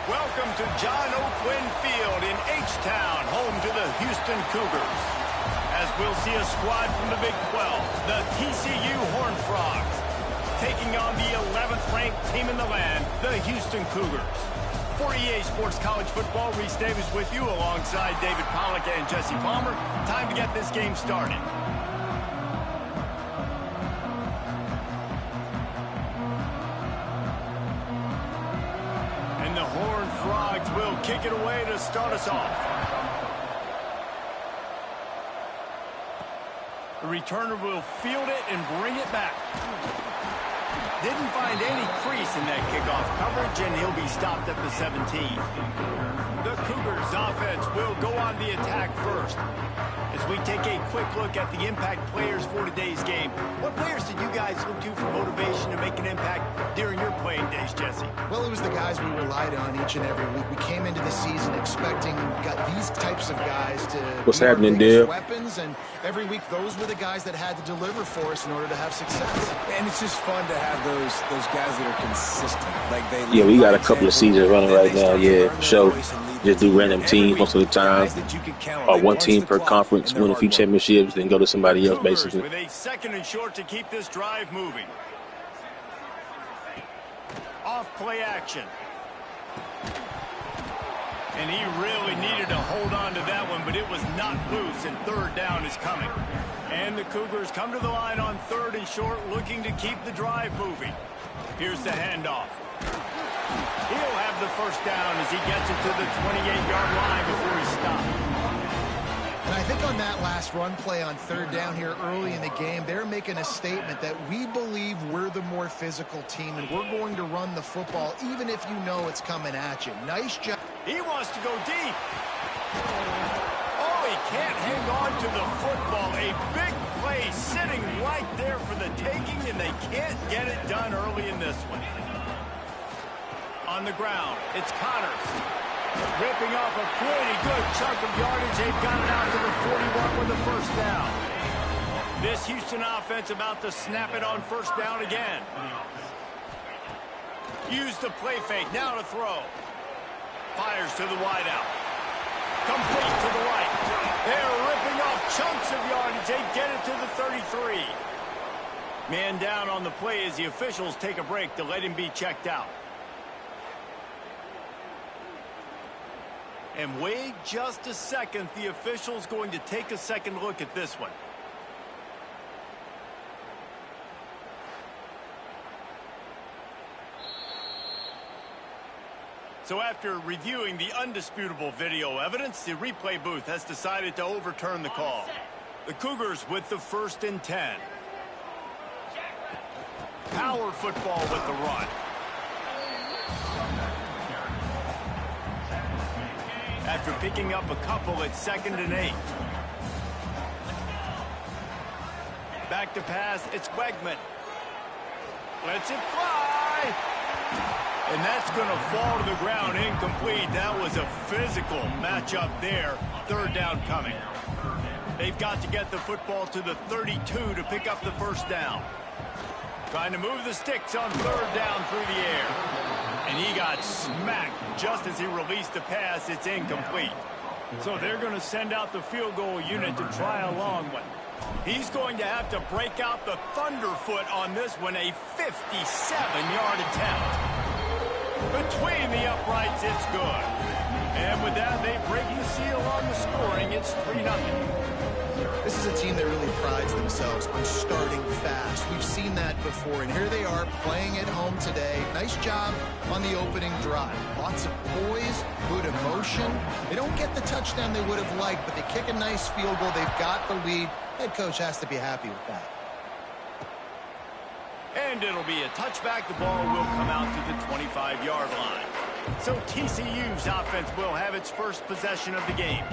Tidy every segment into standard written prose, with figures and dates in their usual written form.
Welcome to John O'Quinn Field in H-Town, home to the Houston Cougars. As we'll see a squad from the Big 12, the TCU Horned Frogs, taking on the 11th-ranked team in the land, the Houston Cougars. For EA Sports College Football, Reese Davis with you alongside David Pollack and Jesse Palmer. Time to get this game started. And the Horned Frogs will kick it away to start us off. The returner will field it and bring it back. Didn't find any crease in that kickoff coverage, and he'll be stopped at the 17. The Cougars offense will go on the attack first. As we take a quick look at the impact players for today's game, what players did you guys look to for motivation to make an impact during your playing days, Jesse? Well, it was the guys we relied on each and every week. We came into the season expecting these types of guys to What's happening, Dave? Weapons, and every week those were the guys that had to deliver for us in order to have success. And it's just fun to have those guys that are consistent. Yeah, we got a couple of seasons running right now. Yeah, for sure. Just do random teams most of the time, or one team per conference, win a few championships, then go to somebody else, basically. With a second and short to keep this drive moving. Off play action. And he really needed to hold on to that one, but it was not loose, and third down is coming. And the Cougars come to the line on third and short, looking to keep the drive moving. Here's the handoff. He'll have the first down as he gets it to the 28-yard line before he's stopped. And I think on that last run play on third down here early in the game, they're making a statement that we believe we're the more physical team, and we're going to run the football even if you know it's coming at you. Nice job. He wants to go deep. Oh, he can't hang on to the football. A big play sitting right there for the taking, and they can't get it done early in this one. On the ground, it's Connors. Ripping off a pretty good chunk of yardage. They've got it out to the 41 with the first down. This Houston offense about to snap it on first down again. Use the play fake. Now to throw. Fires to the wideout. Complete to the right. They're ripping off chunks of yardage. They get it to the 33. Man down on the play as the officials take a break to let him be checked out. And wait just a second. The official's going to take a second look at this one. So after reviewing the undisputable video evidence, the replay booth has decided to overturn the call. The Cougars with the 1st and 10. Power football with the run. After picking up a couple at 2nd and 8. Back to pass, it's Wegman. Lets it fly. And that's going to fall to the ground, incomplete. That was a physical matchup there. Third down coming. They've got to get the football to the 32 to pick up the first down. Trying to move the sticks on third down through the air. And he got smacked just as he released the pass. It's incomplete. So they're going to send out the field goal unit to try a long one. He's going to have to break out the thunderfoot on this one, a 57-yard attempt. Between the uprights, it's good. And with that, they break the seal on the scoring. It's 3-0. This is a team that really prides themselves on starting fast. We've seen that before, and here they are playing at home today. Nice job on the opening drive. Lots of poise, good emotion. They don't get the touchdown they would have liked, but they kick a nice field goal. They've got the lead. Head coach has to be happy with that. And it'll be a touchback. The ball will come out to the 25-yard line. So TCU's offense will have its first possession of the game.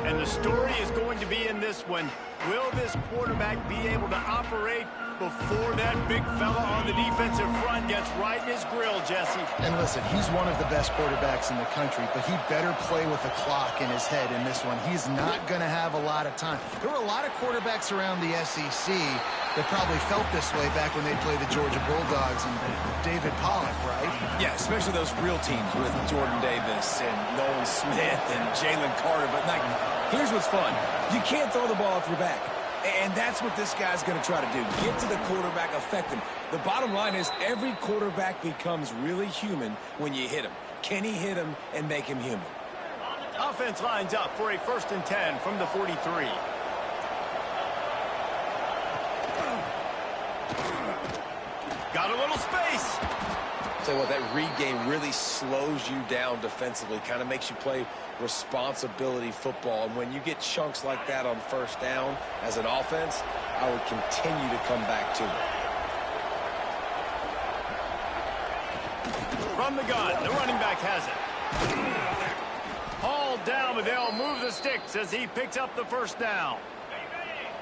And the story is going to be in this one. Will this quarterback be able to operate before that big fella on the defensive front gets right in his grill, Jesse. And listen, he's one of the best quarterbacks in the country, but he better play with the clock in his head in this one. He's not going to have a lot of time. There were a lot of quarterbacks around the SEC that probably felt this way back when they played the Georgia Bulldogs and David Pollock, right? Yeah, especially those real teams with Jordan Davis and Nolan Smith and Jalen Carter. But, like, here's what's fun. You can't throw the ball off your back. And that's what this guy's going to try to do. Get to the quarterback, affect him. The bottom line is every quarterback becomes really human when you hit him. Can he hit him and make him human? Offense lines up for a 1st and 10 from the 43. Got a little space. Tell you what, that read game really slows you down defensively, kind of makes you play responsibility football. And when you get chunks like that on 1st down as an offense, I would continue to come back to it. From the gun, the running back has it. Hauled down, but they'll move the sticks as he picks up the 1st down.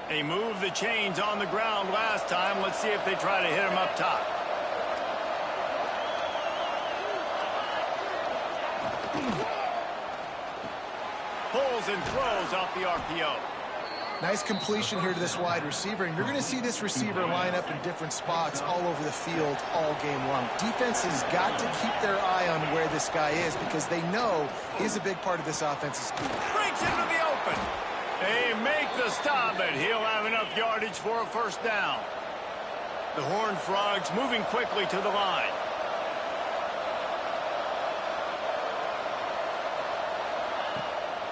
They moved the chains on the ground last time. Let's see if they try to hit him up top. Pulls and throws off the RPO. Nice completion here to this wide receiver, and you're going to see this receiver line up in different spots all over the field all game long. Defense has got to keep their eye on where this guy is because they know he's a big part of this offense. Breaks into the open. They make the stop, but he'll have enough yardage for a 1st down. The Horned Frogs moving quickly to the line.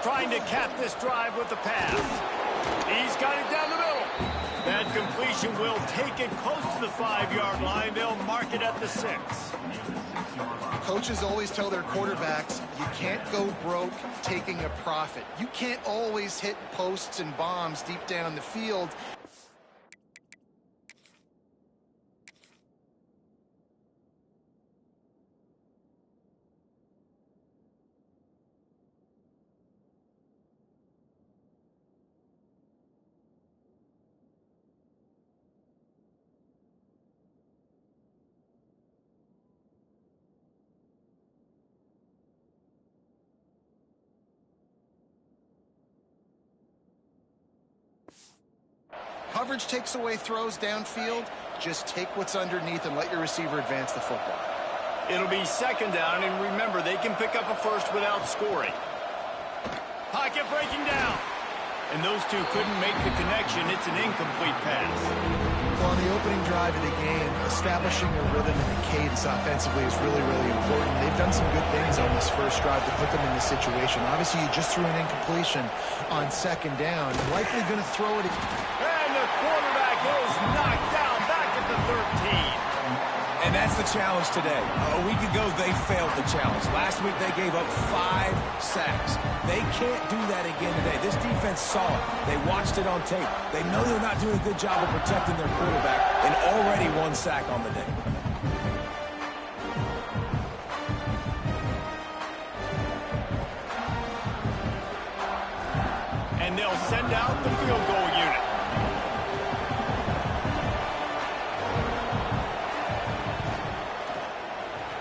Trying to cap this drive with the pass. He's got it down the middle. That completion will take it close to the 5-yard line. They'll mark it at the 6. Coaches always tell their quarterbacks, you can't go broke taking a profit. You can't always hit posts and bombs deep down the field. Coverage takes away throws downfield. Just take what's underneath and let your receiver advance the football. It'll be 2nd down, and remember, they can pick up a 1st without scoring. Pocket breaking down. And those two couldn't make the connection. It's an incomplete pass. Well, on the opening drive of the game, establishing a rhythm and a cadence offensively is really, really important. They've done some good things on this 1st drive to put them in this situation. Obviously, you just threw an incompletion on 2nd down. Likely going to throw it. And the quarterback is knocked down back at the 13. And that's the challenge today. A week ago, they failed the challenge. Last week, they gave up 5 sacks. They can't do that again today. This defense saw it. They watched it on tape. They know they're not doing a good job of protecting their quarterback, and already 1 sack on the day. And they'll send out the field goal unit.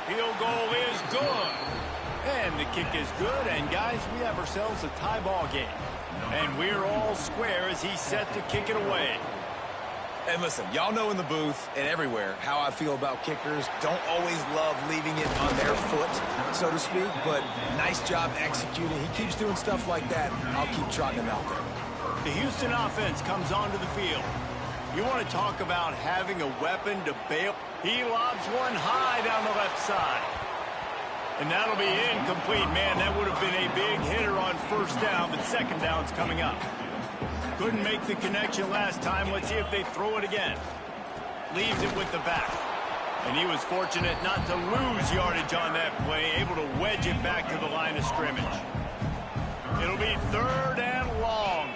Field goal is good. And the kick is good. And, guys, we have ourselves a tie ball game. And we're all square as he's set to kick it away. And listen, y'all know in the booth and everywhere how I feel about kickers. Don't always love leaving it on their foot, so to speak, but nice job executing. He keeps doing stuff like that. I'll keep trotting him out there. The Houston offense comes onto the field. You want to talk about having a weapon to bail? He lobs one high down the left side. And that'll be incomplete. Man, that would have been a big hitter on 1st down, but 2nd down's coming up. Couldn't make the connection last time. Let's see if they throw it again. Leaves it with the back. And he was fortunate not to lose yardage on that play, able to wedge it back to the line of scrimmage. It'll be 3rd and long.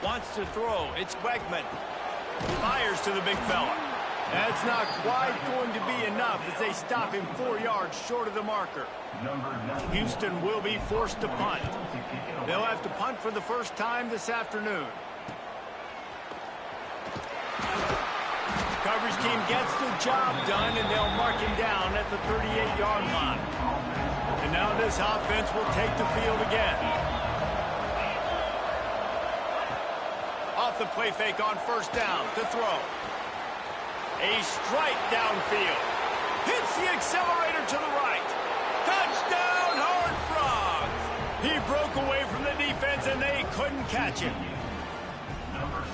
Wants to throw. It's Wegman. Fires to the big fella. That's not quite going to be enough as they stop him 4 yards short of the marker. Houston will be forced to punt. They'll have to punt for the 1st time this afternoon. coverage team gets the job done, and they'll mark him down at the 38-yard line. And now this offense will take the field again. Off the play fake on first down to throw. A strike downfield. Hits the accelerator to the right. Touchdown, Horned Frogs! He broke away from the defense, and they couldn't catch him.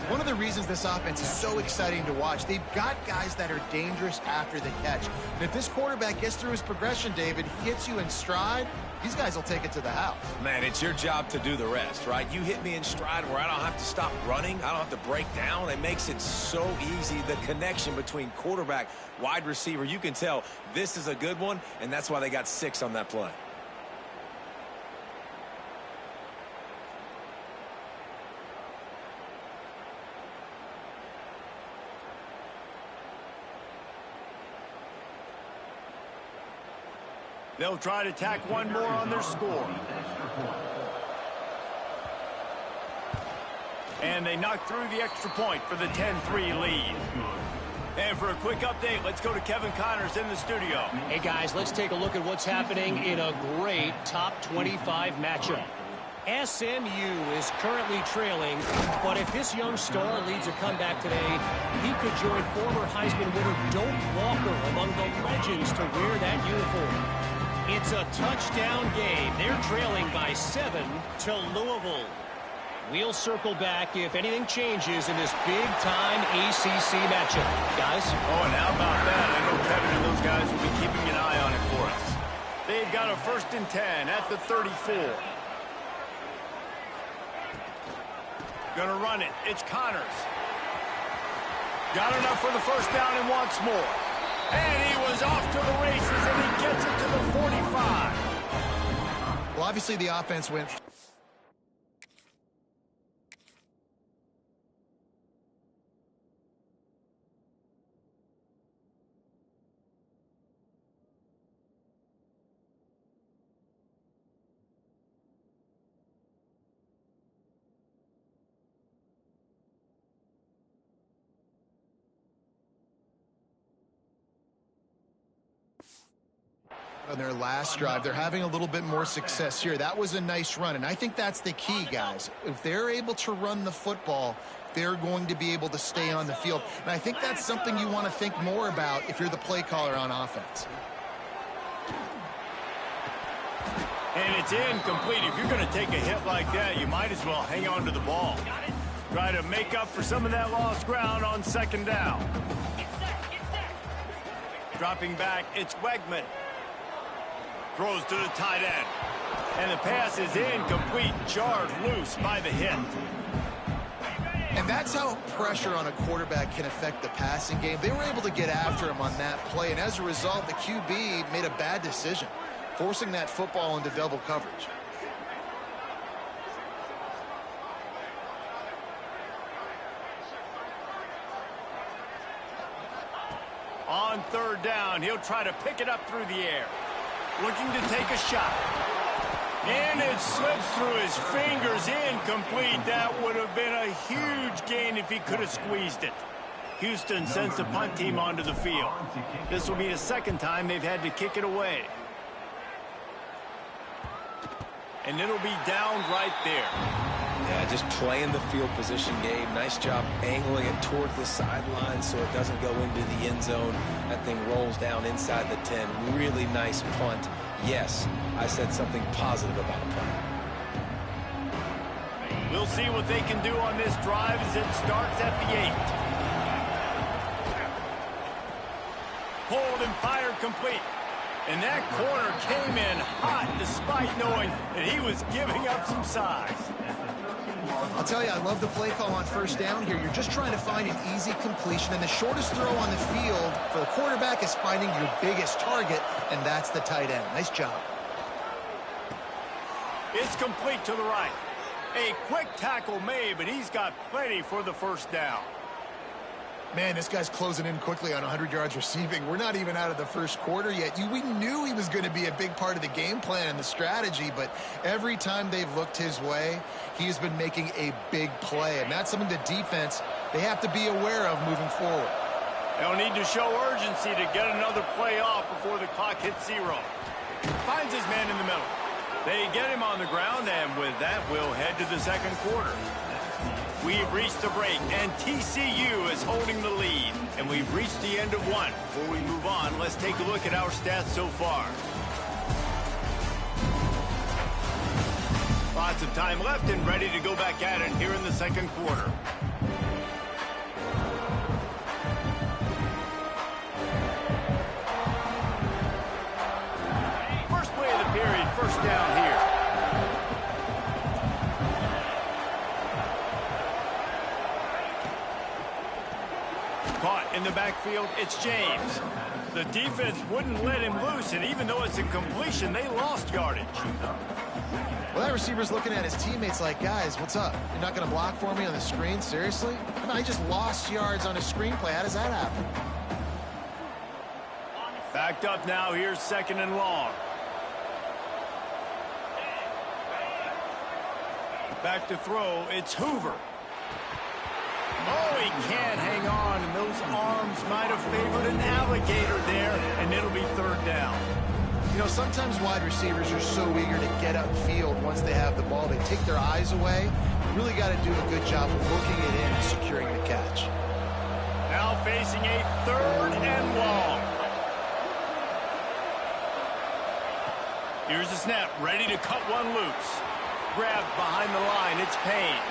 One of the reasons this offense is so exciting to watch, they've got guys that are dangerous after the catch. And if this quarterback gets through his progression, David, hits you in stride, these guys will take it to the house. Man, it's your job to do the rest, right? You hit me in stride where I don't have to stop running. I don't have to break down. It makes it so easy. The connection between quarterback, wide receiver, you can tell this is a good one, and that's why they got 6 on that play. They'll try to tack one more on their score. And they knock through the extra point for the 10-3 lead. And for a quick update, let's go to Kevin Connors in the studio. Hey, guys, let's take a look at what's happening in a great top 25 matchup. SMU is currently trailing, but if this young star leads a comeback today, he could join former Heisman winner Doak Walker among the legends to wear that uniform. It's a touchdown game. They're trailing by 7 to Louisville. We'll circle back if anything changes in this big-time ACC matchup. Guys? Oh, and how about that? I know Kevin and those guys will be keeping an eye on it for us. They've got a 1st and 10 at the 34. Gonna run it. It's Connors. Got enough for the first down and wants more. And he was off to the races, and he gets it to the 45. Well, obviously the offense went... on their last drive. They're having a little bit more success here. That was a nice run, and I think that's the key, guys. If they're able to run the football, they're going to be able to stay on the field. And I think that's something you want to think more about if you're the play caller on offense. And it's incomplete. If you're going to take a hit like that, you might as well hang on to the ball. Try to make up for some of that lost ground on 2nd down. Dropping back, it's Wegman. Throws to the tight end. And the pass is incomplete, jarred loose by the hit. And that's how pressure on a quarterback can affect the passing game. They were able to get after him on that play, and as a result, the QB made a bad decision, forcing that football into double coverage. On 3rd down, he'll try to pick it up through the air. Looking to take a shot. And it slips through his fingers, incomplete. That would have been a huge gain if he could have squeezed it. Houston sends the punt team onto the field. This will be the 2nd time they've had to kick it away. And it'll be down right there. Yeah, just playing the field position game. Nice job angling it toward the sideline so it doesn't go into the end zone. That thing rolls down inside the 10. Really nice punt. Yes, I said something positive about a punt. We'll see what they can do on this drive as it starts at the 8. Pulled and fired complete. And that corner came in hot despite knowing that he was giving up some size. I'll tell you, I love the play call on 1st down here. You're just trying to find an easy completion, and the shortest throw on the field for the quarterback is finding your biggest target, and that's the tight end. Nice job. It's complete to the right. A quick tackle made, but he's got plenty for the 1st down. Man, this guy's closing in quickly on 100 yards receiving. We're not even out of the 1st quarter yet. We knew he was going to be a big part of the game plan and the strategy, but every time they've looked his way, he's been making a big play, and that's something the defense, they have to be aware of moving forward. They'll need to show urgency to get another play off before the clock hits 0. Finds his man in the middle. They get him on the ground, and with that, we'll head to the second quarter. We've reached the break, and TCU is holding the lead. And we've reached the end of one. Before we move on, let's take a look at our stats so far. Lots of time left and ready to go back at it here in the second quarter. First play of the period, first down here. Caught in the backfield, it's James. The defense wouldn't let him loose, and even though it's a completion, they lost yardage. Well, that receiver's looking at his teammates like, guys, what's up? You're not going to block for me on the screen? Seriously? I just lost yards on a screenplay. How does that happen? Backed up now. Here's second and long. Back to throw. It's Hoover. Oh, he can't hang on, and those arms might have favored an alligator there, and it'll be third down. You know, sometimes wide receivers are so eager to get upfield once they have the ball. They take their eyes away. You really got to do a good job of looking it in and securing the catch. Now facing a third and long. Here's the snap, ready to cut one loose. Grabbed behind the line, it's Payne.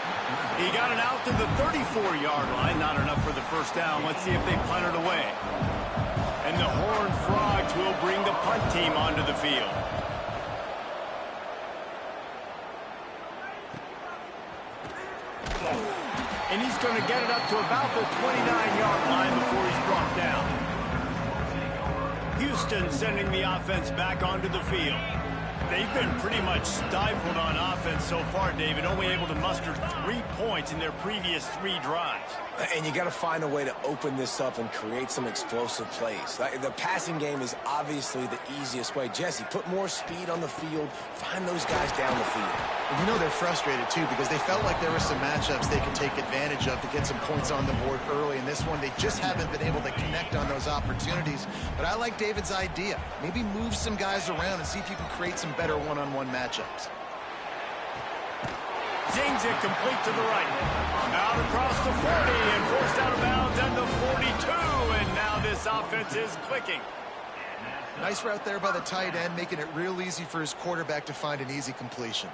He got it out to the 34-yard line. Not enough for the first down. Let's see if they punt it away. And the Horned Frogs will bring the punt team onto the field. And he's going to get it up to about the 29-yard line before he's brought down. Houston sending the offense back onto the field. They've been pretty much stifled on offense so far, David, only able to muster 3 points in their previous 3 drives. And you got to find a way to open this up and create some explosive plays. The passing game is obviously the easiest way. Jesse, put more speed on the field. Find those guys down the field. And you know they're frustrated, too, because they felt like there were some matchups they could take advantage of to get some points on the board early. In this one, they just haven't been able to connect on those opportunities. But I like David's idea. Maybe move some guys around and see if you can create some better one-on-one matchups. Zings it complete to the right. Out across the 40 and forced out of bounds at the 42. And now this offense is clicking. Nice route there by the tight end, making it real easy for his quarterback to find an easy completion.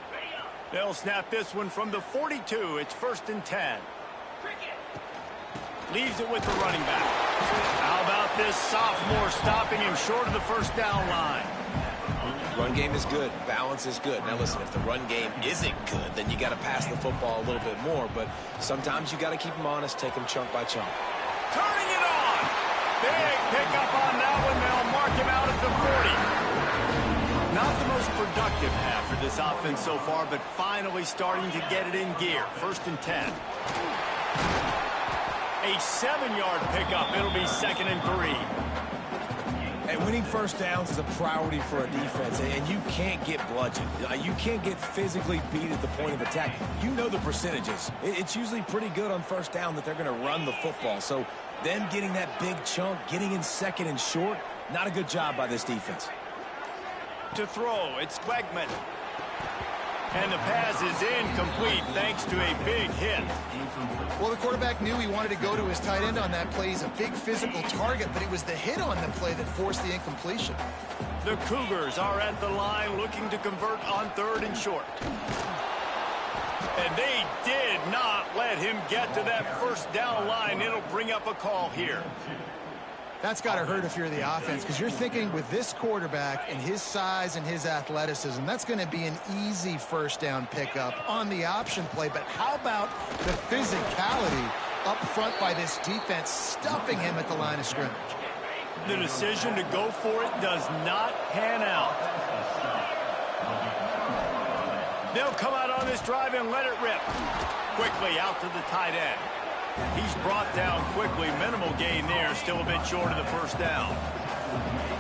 They'll snap this one from the 42. It's first and 10. Leaves it with the running back. How about this sophomore stopping him short of the first down line? Run game is good. Balance is good. Now, listen, if the run game isn't good, then you got to pass the football a little bit more. But sometimes you got to keep them honest, take them chunk by chunk. Turning it on. Big pickup on that one. They'll mark him out at the 40. Not the most productive half for this offense so far, but finally starting to get it in gear. First and 10. A 7-yard pickup. It'll be second and 3. And winning first downs is a priority for a defense, and you can't get bludgeoned. You can't get physically beat at the point of attack. You know the percentages. It's usually pretty good on first down that they're going to run the football. So them getting that big chunk, getting in second and short, not a good job by this defense. To throw, it's Wegman. And the pass is incomplete thanks to a big hit. Well, the quarterback knew he wanted to go to his tight end on that play. He's a big physical target, but it was the hit on the play that forced the incompletion. The Cougars are at the line looking to convert on third and short. And they did not let him get to that first down line. It'll bring up a call here. That's got to hurt if you're the offense, because you're thinking with this quarterback and his size and his athleticism, that's going to be an easy first down pickup on the option play. But how about the physicality up front by this defense, stuffing him at the line of scrimmage? The decision to go for it does not pan out. They'll come out on this drive and let it rip. Quickly out to the tight end. He's brought down quickly. Minimal gain there. Still a bit short of the first down.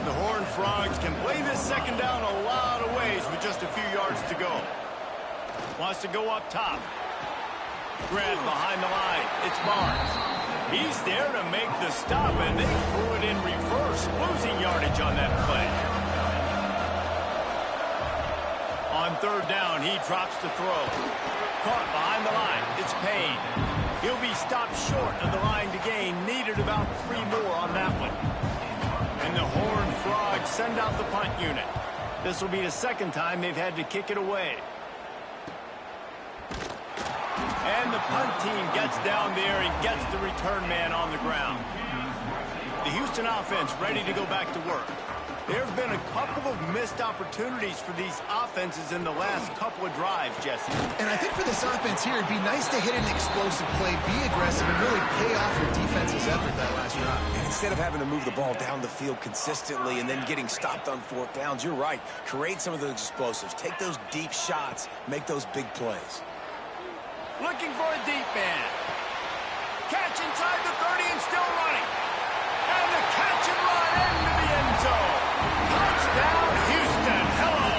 The Horned Frogs can play this second down a lot of ways with just a few yards to go. Wants to go up top. Grabbed behind the line. It's Barnes. He's there to make the stop, and they threw it in reverse, losing yardage on that play. On third down, he drops to throw. Caught behind the line. It's Payne. He'll be stopped short of the line to gain. Needed about 3 more on that one. And the Horned Frogs send out the punt unit. This will be the second time they've had to kick it away. And the punt team gets down there and gets the return man on the ground. The Houston offense ready to go back to work. There have been a couple of missed opportunities for these offenses in the last couple of drives, Jesse. And I think for this offense here, it'd be nice to hit an explosive play, be aggressive, and really pay off your defense's effort that last drive. And instead of having to move the ball down the field consistently and then getting stopped on 4th downs, you're right. Create some of those explosives. Take those deep shots. Make those big plays. Looking for a deep man. Catch inside the 30 and still running. And the catch and run into the end zone. Touchdown, Houston. Hello.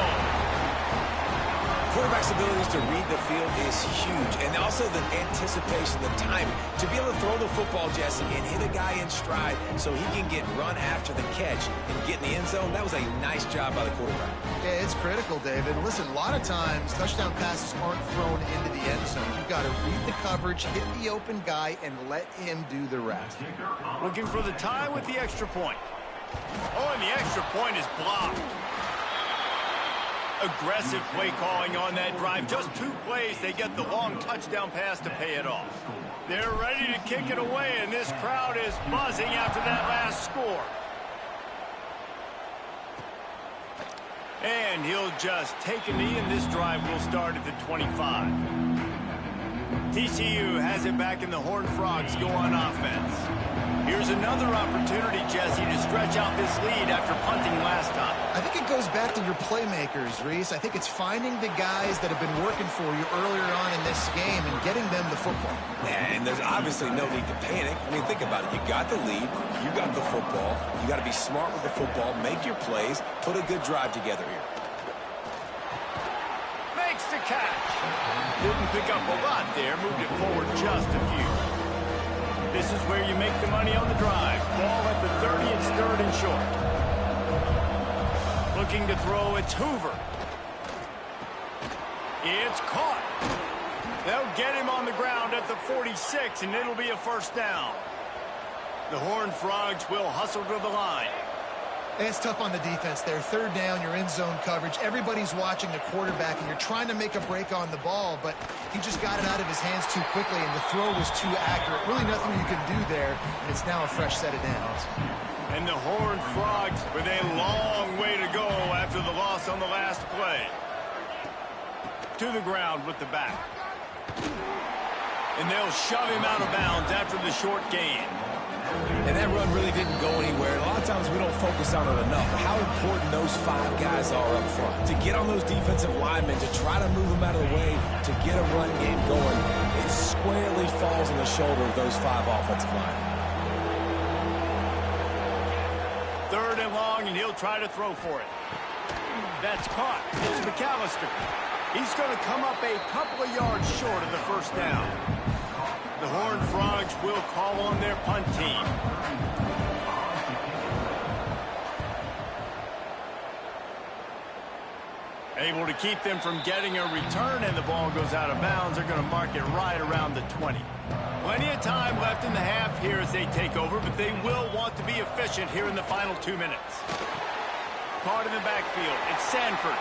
Quarterback's abilities to read the field is huge. And also the anticipation, the timing. To be able to throw the football, Jesse, and hit a guy in stride so he can get run after the catch and get in the end zone, that was a nice job by the quarterback. Yeah, it's critical, David. Listen, a lot of times touchdown passes aren't thrown into the end zone. You've got to read the coverage, hit the open guy, and let him do the rest. Looking for the tie with the extra point. Oh, and the extra point is blocked. Aggressive play calling on that drive. Just 2 plays, they get the long touchdown pass to pay it off. They're ready to kick it away, and this crowd is buzzing after that last score. And he'll just take a knee, and this drive will start at the 25. TCU has it back, and the Horned Frogs go on offense. Here's another opportunity, Jesse, to stretch out this lead after punting last time. I think it goes back to your playmakers, Reese. I think it's finding the guys that have been working for you earlier on in this game and getting them the football. And there's obviously no need to panic. I mean, think about it. You got the lead. You got the football. You got to be smart with the football. Make your plays. Put a good drive together here. Makes the catch. Didn't pick up a lot there. Moved it forward just a few. This is where you make the money on the drive. Ball at the 30, it's 3rd and short. Looking to throw, it's Hoover. It's caught. They'll get him on the ground at the 46, and it'll be a 1st down. The Horned Frogs will hustle to the line. It's tough on the defense there. 3rd down, you're in zone coverage. Everybody's watching the quarterback, and you're trying to make a break on the ball, but he just got it out of his hands too quickly, and the throw was too accurate. Really nothing you can do there, and it's now a fresh set of downs. And the Horned Frogs with a long way to go after the loss on the last play. To the ground with the back. And they'll shove him out of bounds after the short gain. And that run really didn't go anywhere. A lot of times we don't focus on it enough. How important those 5 guys are up front. To get on those defensive linemen, to try to move them out of the way, to get a run game going, it squarely falls on the shoulder of those 5 offensive linemen. 3rd and long, and he'll try to throw for it. That's caught. It's McAllister. He's going to come up a couple of yards short of the 1st down. The Horned Frogs will call on their punt team. Able to keep them from getting a return, and the ball goes out of bounds. They're going to mark it right around the 20. Plenty of time left in the half here as they take over, but they will want to be efficient here in the final 2 minutes. Caught in the backfield. It's Sanford.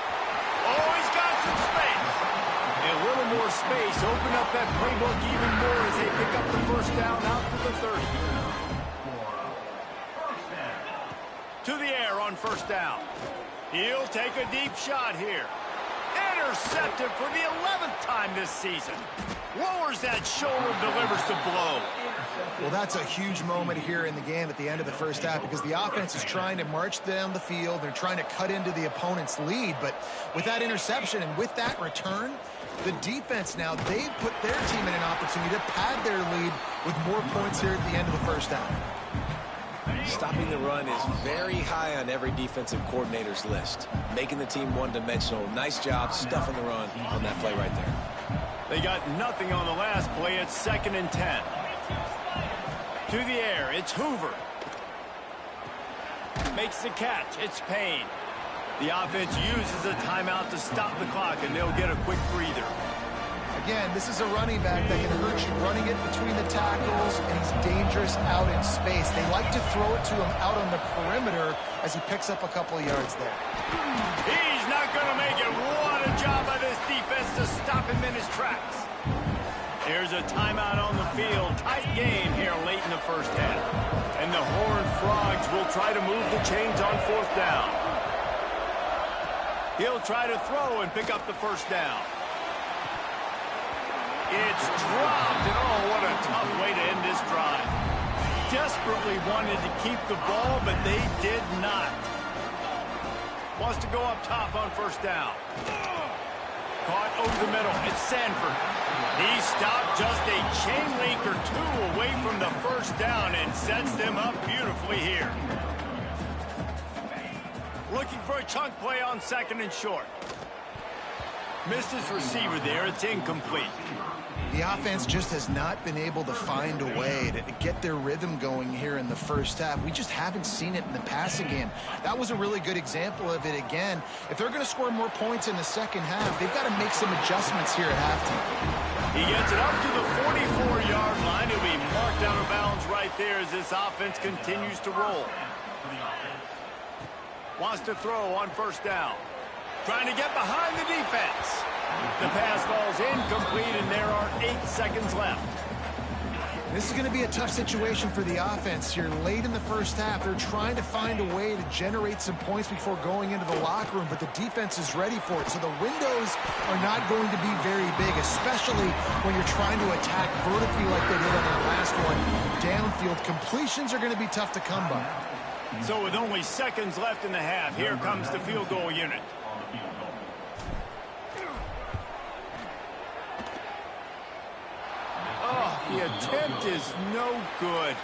Oh, he's got some space. A little more space. Open up that playbook even more as they pick up the 1st down out to the 30. To the air on 1st down. He'll take a deep shot here. Intercepted for the 11th time this season. Lowers that shoulder, delivers the blow. Well, that's a huge moment here in the game at the end of the 1st half because the offense is trying to march down the field. They're trying to cut into the opponent's lead. But with that interception and with that return, the defense now, they've put their team in an opportunity to pad their lead with more points here at the end of the 1st half. Stopping the run is very high on every defensive coordinator's list. Making the team one-dimensional. Nice job stuffing the run on that play right there. They got nothing on the last play. It's 2nd and 10. To the air, it's Hoover. Makes the catch, it's Payne. The offense uses a timeout to stop the clock, and they'll get a quick breather. Again, this is a running back that can hurt you running it between the tackles, and he's dangerous out in space. They like to throw it to him out on the perimeter as he picks up a couple of yards there. He's not going to make it. What a job by this defense to stop him in his tracks. There's a timeout on the field. Tight game here late in the first half. And the Horned Frogs will try to move the chains on fourth down. He'll try to throw and pick up the first down. It's dropped, and oh, what a tough way to end this drive. Desperately wanted to keep the ball, but they did not. Wants to go up top on first down. Caught over the middle. It's Sanford. He stopped just a chain link or two away from the first down and sets them up beautifully here. Looking for a chunk play on second and short. Missed his receiver there. It's incomplete. The offense just has not been able to find a way to get their rhythm going here in the first half. We just haven't seen it in the passing game. That was a really good example of it again. If they're going to score more points in the second half, they've got to make some adjustments here at halftime. He gets it up to the 44-yard line. He'll be marked out of bounds right there as this offense continues to roll. Wants to throw on first down. Trying to get behind the defense. The pass falls incomplete, and there are 8 seconds left. This is going to be a tough situation for the offense here late in the first half. They're trying to find a way to generate some points before going into the locker room, but the defense is ready for it. So the windows are not going to be very big, especially when you're trying to attack vertically like they did on that last one. Downfield completions are going to be tough to come by. So with only seconds left in the half, here comes the field goal unit. Oh, the attempt is no good.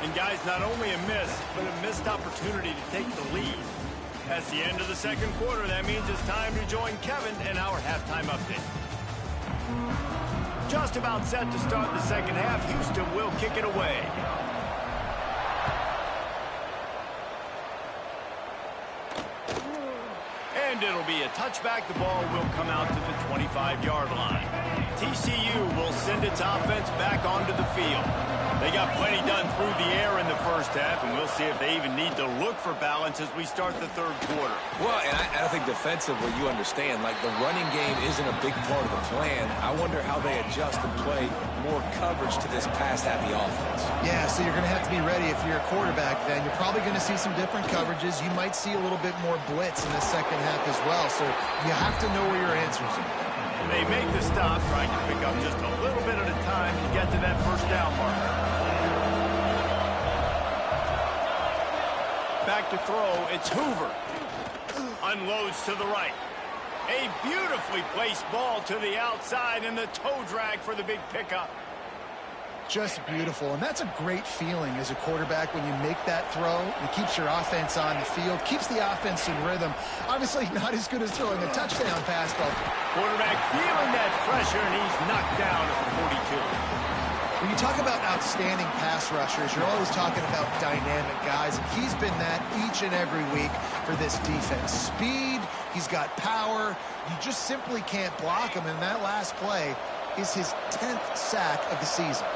And guys, not only a miss, but a missed opportunity to take the lead. That's the end of the second quarter. That means it's time to join Kevin in our halftime update. Just about set to start the second half. Houston will kick it away. And it'll be a touchback. The ball will come out to the 25-yard line. TCU will send its offense back onto the field. They got plenty done through the air in the first half, and we'll see if they even need to look for balance as we start the third quarter. Well, and I think defensively, you understand, like the running game isn't a big part of the plan. I wonder how they adjust and play more coverage to this pass-happy offense. Yeah, so you're going to have to be ready if you're a quarterback then. You're probably going to see some different coverages. You might see a little bit more blitz in the second half as well, so you have to know where your answers are. They make the stop, trying to pick up just a little bit at a time to get to that first down marker. Back to throw, it's Hoover. Unloads to the right. A beautifully placed ball to the outside, and the toe drag for the big pickup. Just beautiful, and that's a great feeling as a quarterback when you make that throw. It keeps your offense on the field, keeps the offense in rhythm. Obviously not as good as throwing a touchdown pass, but quarterback feeling that pressure, and he's knocked down at the 42. When you talk about outstanding pass rushers, you're always talking about dynamic guys, and he's been that each and every week for this defense. Speed, he's got power. You just simply can't block him, and that last play is his 10th sack of the season.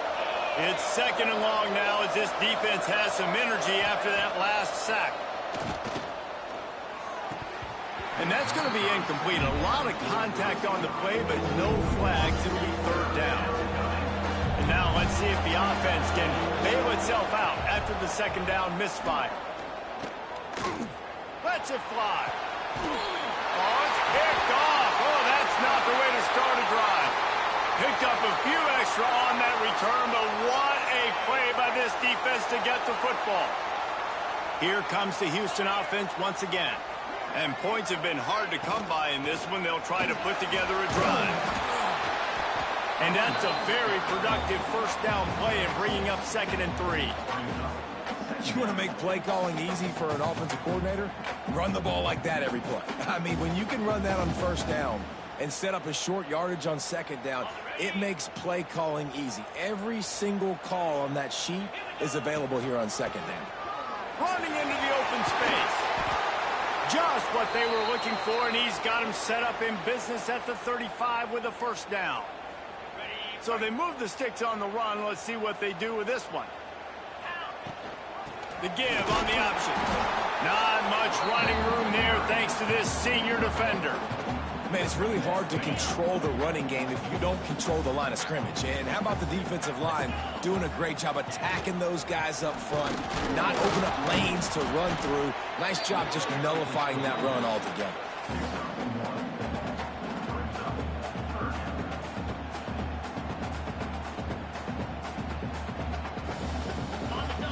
It's second and long now as this defense has some energy after that last sack. And that's going to be incomplete. A lot of contact on the play, but no flags. It'll be third down. And now let's see if the offense can bail itself out after the second down misfire. Lets it fly. Oh, it's picked off. Oh, that's not the way to start a drive. Picked up a few extra on that return, but what a play by this defense to get the football. Here comes the Houston offense once again. And points have been hard to come by in this one. They'll try to put together a drive. And that's a very productive first down play and bringing up 2nd and 3. You want to make play calling easy for an offensive coordinator? Run the ball like that every play. I mean, when you can run that on first down and set up a short yardage on second down, it makes play calling easy. Every single call on that sheet is available here on second down. Running into the open space. Just what they were looking for, and he's got him set up in business at the 35 with a first down. So they move the sticks on the run. Let's see what they do with this one. The give on the option. Not much running room there thanks to this senior defender. Man, it's really hard to control the running game if you don't control the line of scrimmage. And how about the defensive line doing a great job attacking those guys up front, not open up lanes to run through. Nice job just nullifying that run altogether.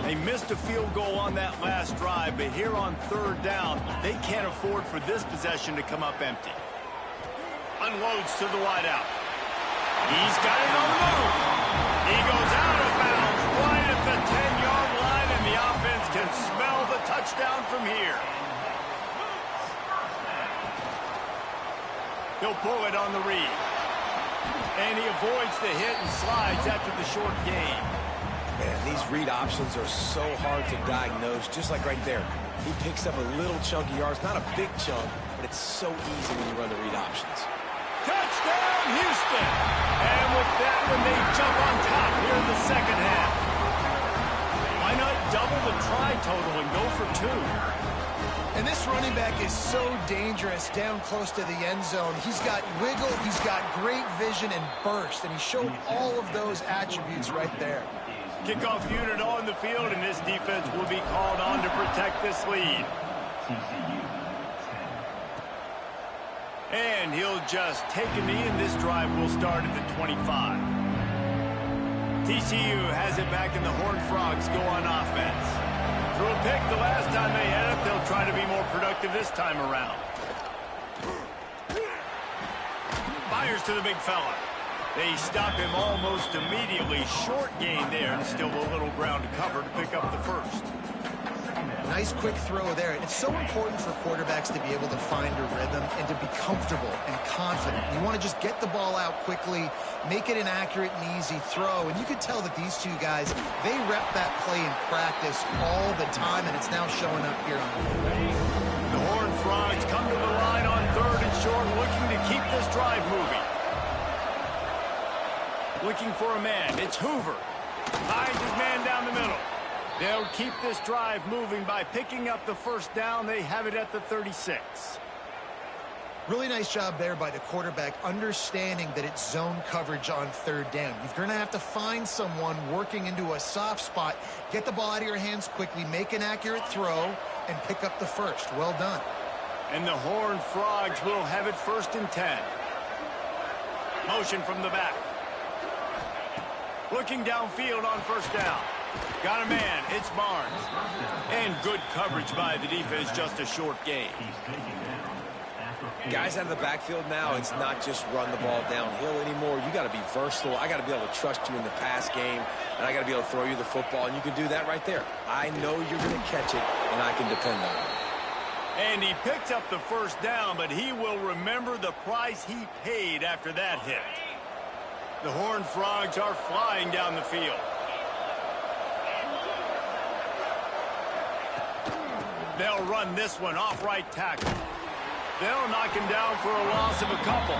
They missed a field goal on that last drive, but here on third down, they can't afford for this possession to come up empty. Unloads to the wideout. He's got it on the move. He goes out of bounds right at the 10-yard line, and the offense can smell the touchdown from here. He'll pull it on the read. And he avoids the hit and slides after the short gain. Man, these read options are so hard to diagnose, just like right there. He picks up a little chunky yards, not a big chunk, but it's so easy when you run the read options. Touchdown, Houston! And with that one, they jump on top here in the second half. Why not double the try total and go for 2? And this running back is so dangerous down close to the end zone. He's got wiggle, he's got great vision and burst, and he showed all of those attributes right there. Kickoff unit on the field, and this defense will be called on to protect this lead. And he'll just take a knee, and this drive will start at the 25. TCU has it back, and the Horned Frogs go on offense. Threw a pick the last time they had it. They'll try to be more productive this time around. Fires to the big fella. They stop him almost immediately. Short gain there, and still a little ground to cover to pick up the first. Nice quick throw there. It's so important for quarterbacks to be able to find a rhythm and to be comfortable and confident. You want to just get the ball out quickly, make it an accurate and easy throw. And you could tell that these two guys, they rep that play in practice all the time, and it's now showing up here on the field. The Horned Frogs come to the line on third and short, looking to keep this drive moving. Looking for a man. It's Hoover. Finds his man down the middle. They'll keep this drive moving by picking up the first down. They have it at the 36. Really nice job there by the quarterback, understanding that it's zone coverage on third down. You're going to have to find someone working into a soft spot, get the ball out of your hands quickly, make an accurate throw, and pick up the first. Well done. And the Horned Frogs will have it 1st and 10. Motion from the back. Looking downfield on first down. Got a man. It's Barnes. And good coverage by the defense, just a short gain. Guys out of the backfield now, it's not just run the ball downhill anymore. You got to be versatile. I got to be able to trust you in the pass game, and I got to be able to throw you the football, and you can do that right there. I know you're going to catch it, and I can depend on it. And he picked up the first down, but he will remember the price he paid after that hit. The Horned Frogs are flying down the field. They'll run this one off right tackle. They'll knock him down for a loss of a couple.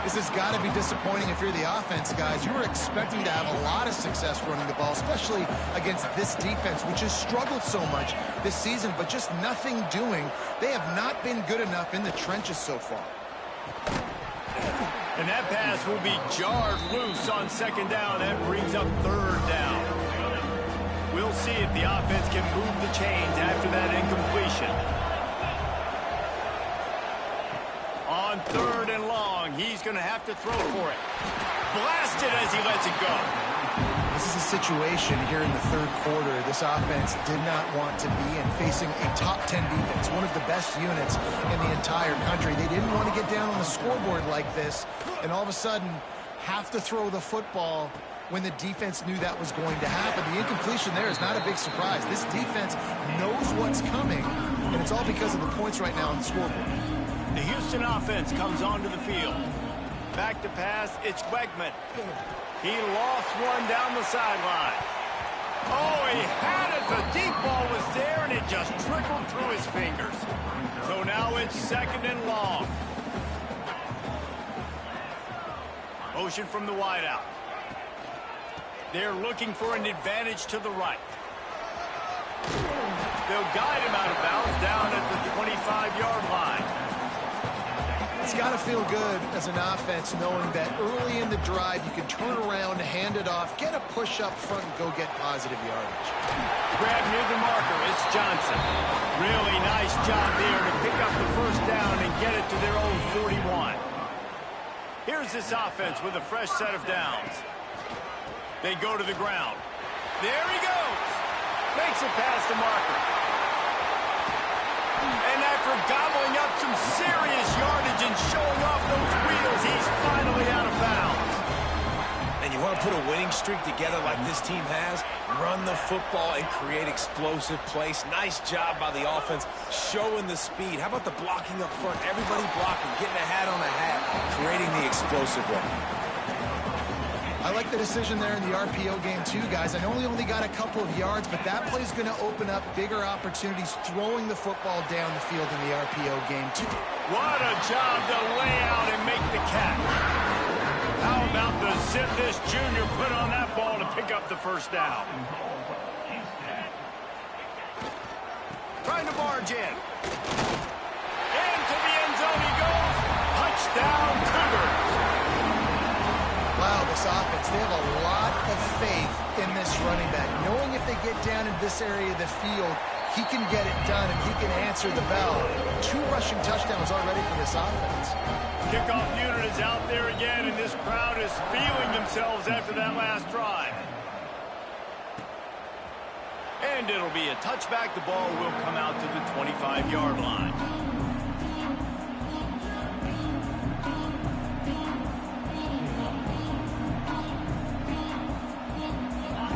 This has got to be disappointing if you're the offense, guys. You were expecting to have a lot of success running the ball, especially against this defense, which has struggled so much this season, but just nothing doing. They have not been good enough in the trenches so far. And that pass will be jarred loose on second down. That brings up third down. We'll see if the offense can move the chains after that incompletion. On third and long, he's going to have to throw for it. Blasted as he lets it go. This is a situation here in the third quarter this offense did not want to be in, facing a top 10 defense, one of the best units in the entire country. They didn't want to get down on the scoreboard like this, and all of a sudden have to throw the football when the defense knew that was going to happen. The incompletion there is not a big surprise. This defense knows what's coming, and it's all because of the points right now on the scoreboard. The Houston offense comes onto the field. Back to pass, it's Wegman. He lost one down the sideline. Oh, he had it. The deep ball was there, and it just trickled through his fingers. So now it's 2nd and long. Motion from the wideout. They're looking for an advantage to the right. They'll guide him out of bounds down at the 25-yard line. It's got to feel good as an offense knowing that early in the drive you can turn around, hand it off, get a push up front, and go get positive yardage. Grab near the marker. It's Johnson. Really nice job there to pick up the first down and get it to their own 41. Here's this offense with a fresh set of downs. They go to the ground. There he goes. Makes it past the marker. And after gobbling up some serious yardage and showing off those wheels, he's finally out of bounds. And you want to put a winning streak together like this team has? Run the football and create explosive plays. Nice job by the offense showing the speed. How about the blocking up front? Everybody blocking, getting a hat on a hat, creating the explosive run. I like the decision there in the RPO game too, guys. I know he only got a couple of yards, but that play's going to open up bigger opportunities throwing the football down the field in the RPO game too. What a job to lay out and make the catch. How about the zip this junior put on that ball to pick up the first down? Trying to barge in. Into the end zone he goes. Touchdown, Cougars. Wow, this offense, they have a lot of faith in this running back. Knowing if they get down in this area of the field, he can get it done and he can answer the bell. 2 rushing touchdowns already for this offense. Kickoff unit is out there again, and this crowd is feeling themselves after that last drive. And it'll be a touchback. The ball will come out to the 25-yard line.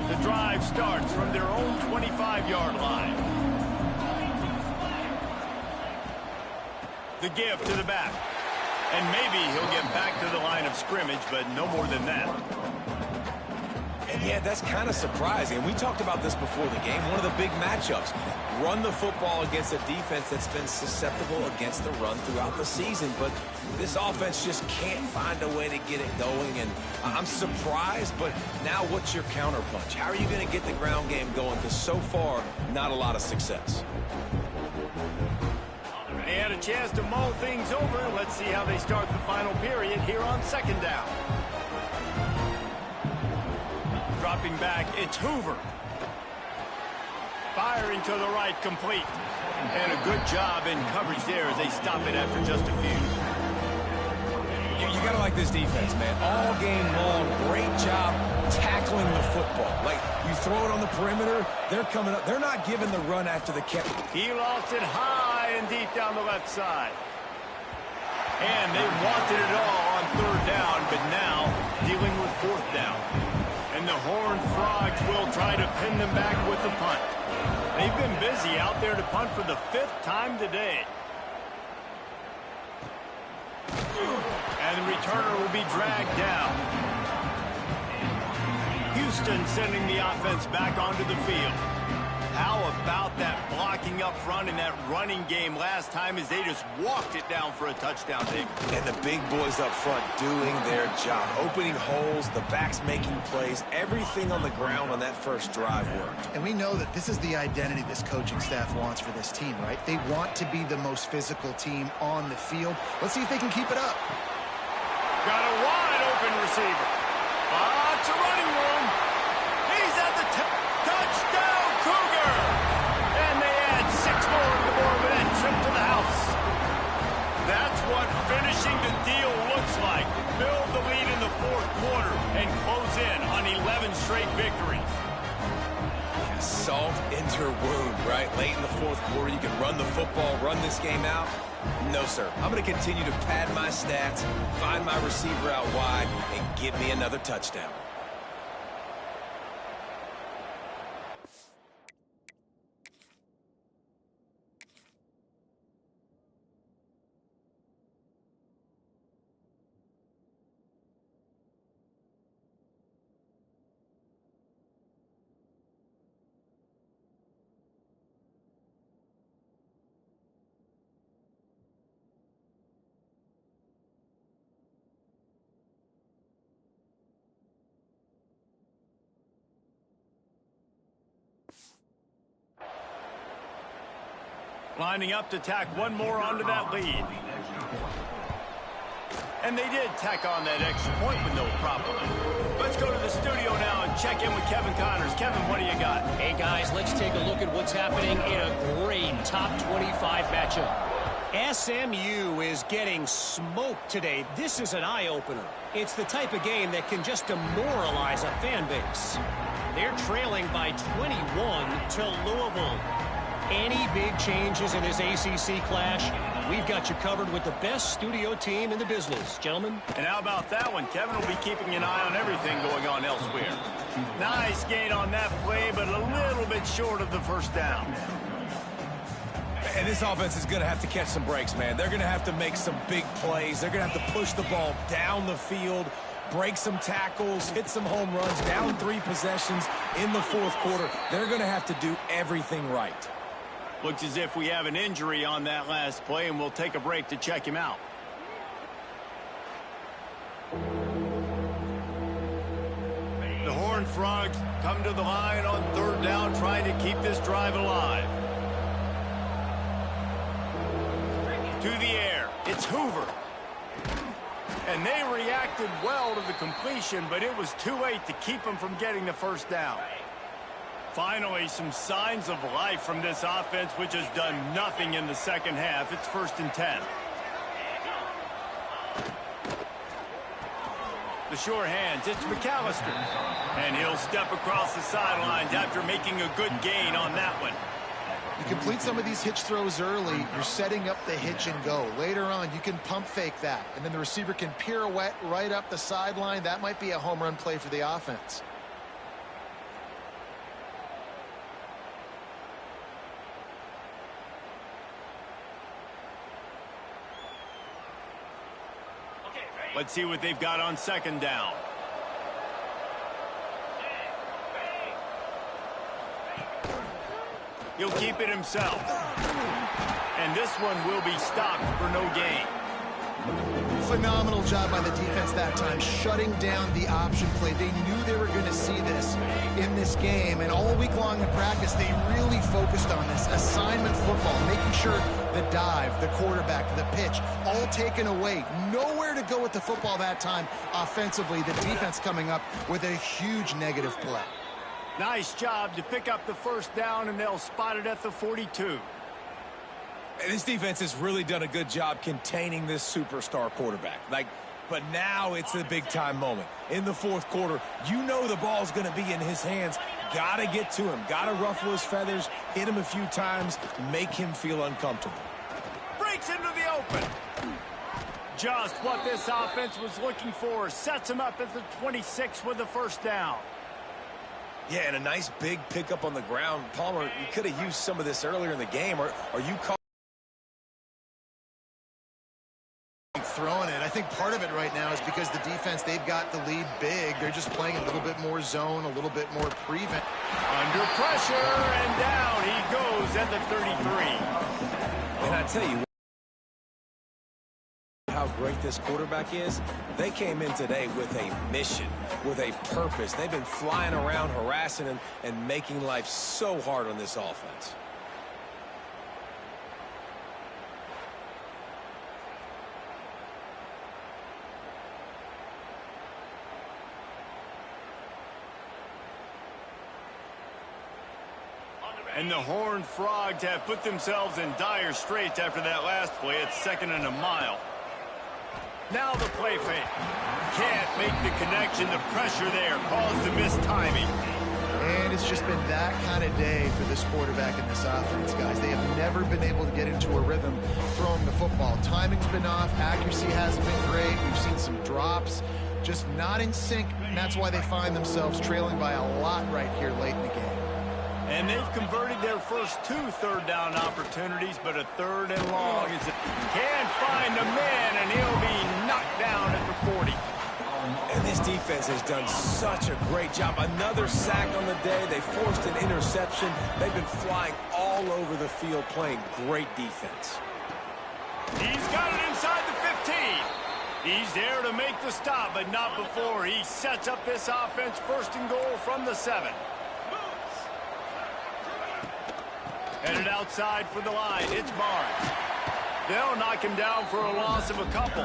The drive starts from their own 25-yard line. The give to the back. And maybe he'll get back to the line of scrimmage, but no more than that. And yeah, that's kind of surprising. We talked about this before the game. One of the big matchups. Run the football against a defense that's been susceptible against the run throughout the season. But this offense just can't find a way to get it going. And I'm surprised, but now what's your counterpunch? How are you going to get the ground game going? Because so far, not a lot of success. They had a chance to mull things over. Let's see how they start the final period here on 2nd down. Dropping back, it's Hoover. Firing to the right, complete. And a good job in coverage there as they stop it after just a few. You got to like this defense, man. All game long, great job tackling the football. Like, you throw it on the perimeter, they're coming up. They're not giving the run after the catch. He lost it high and deep down the left side. And they wanted it all on 3rd down, but now dealing with 4th down. And the Horned Frogs will try to pin them back with the punt. They've been busy out there to punt for the 5th time today. And the returner will be dragged down. Houston sending the offense back onto the field. How about that blocking up front in that running game last time as they just walked it down for a touchdown, Dave? And the big boys up front doing their job. Opening holes, the backs making plays, everything on the ground on that first drive worked. And we know that this is the identity this coaching staff wants for this team, right? They want to be the most physical team on the field. Let's see if they can keep it up. Got a wide open receiver. Lots of running room. He's at the touchdown, Cougar! And they add 6 more to the board with that trip to the house. That's what finishing the deal looks like. Build the lead in the 4th quarter and close in on 11 straight victories. Yeah, salt into wound, right? Late in the 4th quarter, you can run the football, run this game out. No, sir. I'm going to continue to pad my stats, find my receiver out wide, and give me another touchdown. Lining up to tack one more onto that lead. And they did tack on that extra point with no problem. Let's go to the studio now and check in with Kevin Connors. Kevin, what do you got? Hey, guys, let's take a look at what's happening in a great top 25 matchup. SMU is getting smoked today. This is an eye-opener. It's the type of game that can just demoralize a fan base. They're trailing by 21 to Louisville. Any big changes in this ACC clash, we've got you covered with the best studio team in the business, gentlemen. And how about that one? Kevin will be keeping an eye on everything going on elsewhere. Nice gain on that play, but a little bit short of the first down. And this offense is going to have to catch some breaks, man. They're going to have to make some big plays. They're going to have to push the ball down the field, break some tackles, hit some home runs, down 3 possessions in the fourth quarter. They're going to have to do everything right. Looks as if we have an injury on that last play, and we'll take a break to check him out. The Horned Frogs come to the line on third down, trying to keep this drive alive. To the air, it's Hoover. And they reacted well to the completion, but it was too late to keep them from getting the first down. Finally, some signs of life from this offense, which has done nothing in the second half. It's 1st and 10. The sure hands, it's McAllister. And he'll step across the sidelines after making a good gain on that one. You complete some of these hitch throws early, you're setting up the hitch and go. Later on, you can pump fake that, and then the receiver can pirouette right up the sideline. That might be a home run play for the offense. Let's see what they've got on second down. He'll keep it himself. And this one will be stopped for no gain. Phenomenal job by the defense that time, shutting down the option play. They knew they were going to see this in this game, and all week long in practice, they really focused on this assignment football, making sure the dive, the quarterback, the pitch, all taken away. Nowhere to go with the football that time offensively. The defense coming up with a huge negative play. Nice job to pick up the first down, and they'll spot it at the 42. This defense has really done a good job containing this superstar quarterback. But now it's the big-time moment. In the fourth quarter, you know the ball's going to be in his hands. Got to get to him. Got to ruffle his feathers, hit him a few times, make him feel uncomfortable. Breaks into the open. Just what this offense was looking for. Sets him up at the 26 with the first down. Yeah, and a nice big pickup on the ground. Palmer, you could have used some of this earlier in the game. Are you calling? Throwing it. I think part of it right now is because the defense, they've got the lead big. They're just playing a little bit more zone, a little bit more prevent. Under pressure, and down he goes at the 33. And I tell you how great this quarterback is. They came in today with a mission, with a purpose. They've been flying around, harassing him, and making life so hard on this offense. And the Horned Frogs have put themselves in dire straits after that last play. It's 2nd and a mile. Now the play fake. Can't make the connection. The pressure there caused the mistiming. And it's just been that kind of day for this quarterback and this offense, guys. They have never been able to get into a rhythm throwing the football. Timing's been off. Accuracy hasn't been great. We've seen some drops. Just not in sync, and that's why they find themselves trailing by a lot right here late in the game. And they've converted their first 2 third down opportunities, but a 3rd and long is can't find a man, and he'll be knocked down at the 40. And this defense has done such a great job. Another sack on the day. They forced an interception. They've been flying all over the field, playing great defense. He's got it inside the 15. He's there to make the stop, but not before he sets up this offense 1st and goal from the 7. Headed outside for the line. It's Barnes. They'll knock him down for a loss of a couple.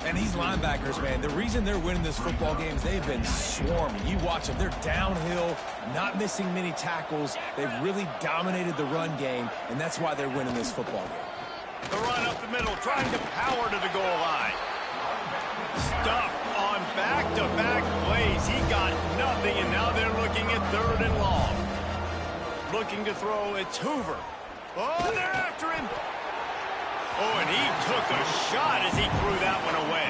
And these linebackers, man, the reason they're winning this football game is they've been swarming. You watch them. They're downhill, not missing many tackles. They've really dominated the run game, and that's why they're winning this football game. The run up the middle, trying to power to the goal line. Stuffed on back-to-back plays. He got nothing, and now they're looking at 3rd and long. Looking to throw, it's Hoover. Oh, they're after him. Oh, and he took a shot as he threw that one away.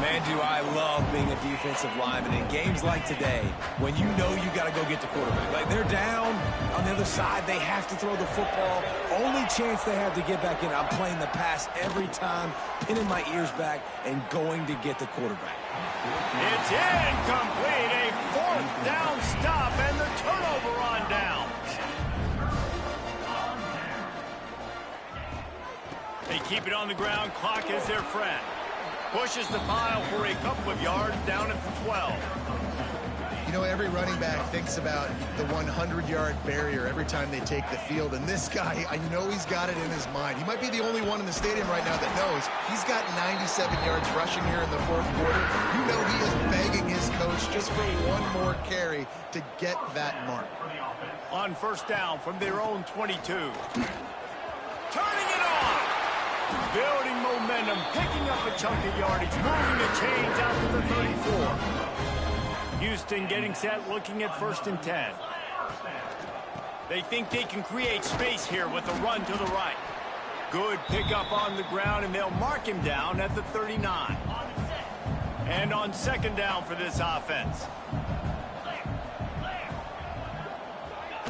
Man, do I love being a defensive lineman in games like today when you know you got to go get the quarterback. Like, they're down on the other side. They have to throw the football. Only chance they have to get back in. I'm playing the pass every time, pinning my ears back, and going to get the quarterback. It's incomplete. A 4th down stop and the turnover on downs. They keep it on the ground. Clock is their friend. Pushes the pile for a couple of yards down at the 12. You know, every running back thinks about the 100-yard barrier every time they take the field. And this guy, I know he's got it in his mind. He might be the only one in the stadium right now that knows he's got 97 yards rushing here in the 4th quarter. You know he is begging his coach just for one more carry to get that mark. On 1st down from their own 22. Turning it on. Building momentum, picking up a chunk of yardage, moving the chains out to the 34. Houston getting set, looking at 1st and 10. They think they can create space here with a run to the right. Good pickup on the ground, and they'll mark him down at the 39. And on 2nd down for this offense.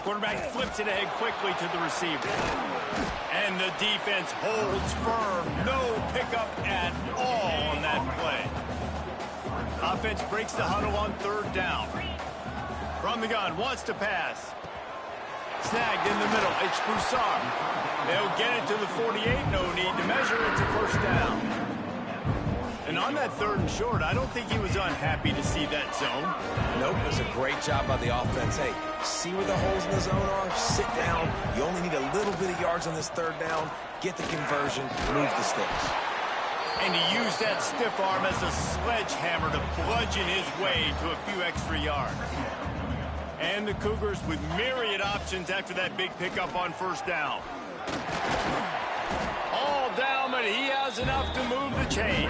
Quarterback flips it ahead quickly to the receiver. And the defense holds firm. No pickup at all on that play. Offense breaks the huddle on 3rd down. From the gun, wants to pass. Snagged in the middle. It's Broussard. They'll get it to the 48. No need to measure. It's a 1st down. And on that 3rd and short, I don't think he was unhappy to see that zone. Nope, it was a great job by the offense. Hey, see where the holes in the zone are? Sit down. You only need a little bit of yards on this 3rd down. Get the conversion. Move the sticks. And he used that stiff arm as a sledgehammer to bludgeon his way to a few extra yards. And the Cougars with myriad options after that big pickup on 1st down. All down, but he has enough to move the chains.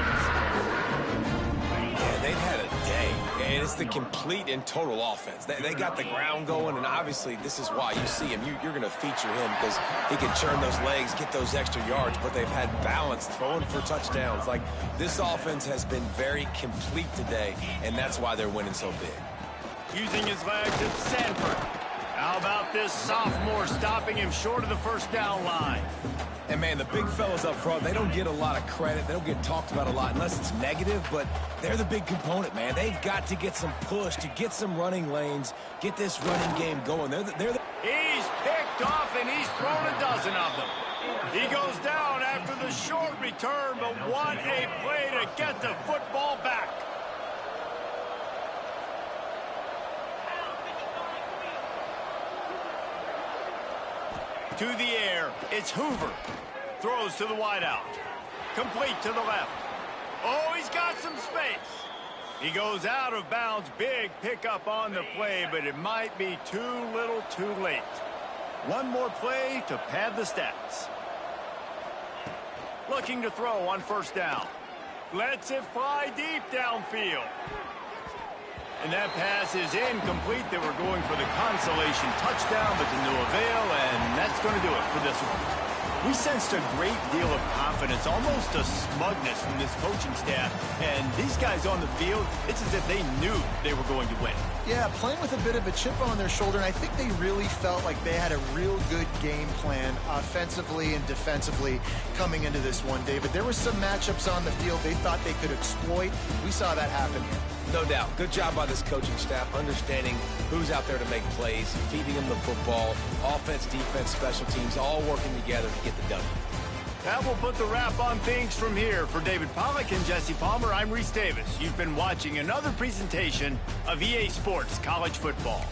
Yeah, they've had a day, and it's the complete and total offense. They got the ground going, and obviously this is why you see him. You're going to feature him because he can churn those legs, get those extra yards, but they've had balance, throwing for touchdowns. Like, this offense has been very complete today, and that's why they're winning so big. Using his legs, it's Sanford. How about this sophomore stopping him short of the 1st down line? And, man, the big fellas up front, they don't get a lot of credit. They don't get talked about a lot unless it's negative, but they're the big component, man. They've got to get some push, to get some running lanes, get this running game going. He's picked off, and he's thrown a dozen of them. He goes down after the short return, but what a play to get the football back. To the air, it's Hoover. Throws to the wideout. Complete to the left. Oh, he's got some space. He goes out of bounds. Big pickup on the play, but it might be too little too late. One more play to pad the stats. Looking to throw on 1st down. Lets it fly deep downfield. And that pass is incomplete. They were going for the consolation touchdown, but to no avail, and that's going to do it for this one. We sensed a great deal of confidence, almost a smugness from this coaching staff. And these guys on the field, it's as if they knew they were going to win. Yeah, playing with a bit of a chip on their shoulder, and I think they really felt like they had a real good game plan offensively and defensively coming into this one, David. There were some matchups on the field they thought they could exploit. We saw that happen here. No doubt. Good job by this coaching staff, understanding who's out there to make plays, feeding them the football, offense, defense, special teams, all working together to get the W. That will put the wrap on things from here. For David Pollack and Jesse Palmer, I'm Reese Davis. You've been watching another presentation of EA Sports College Football.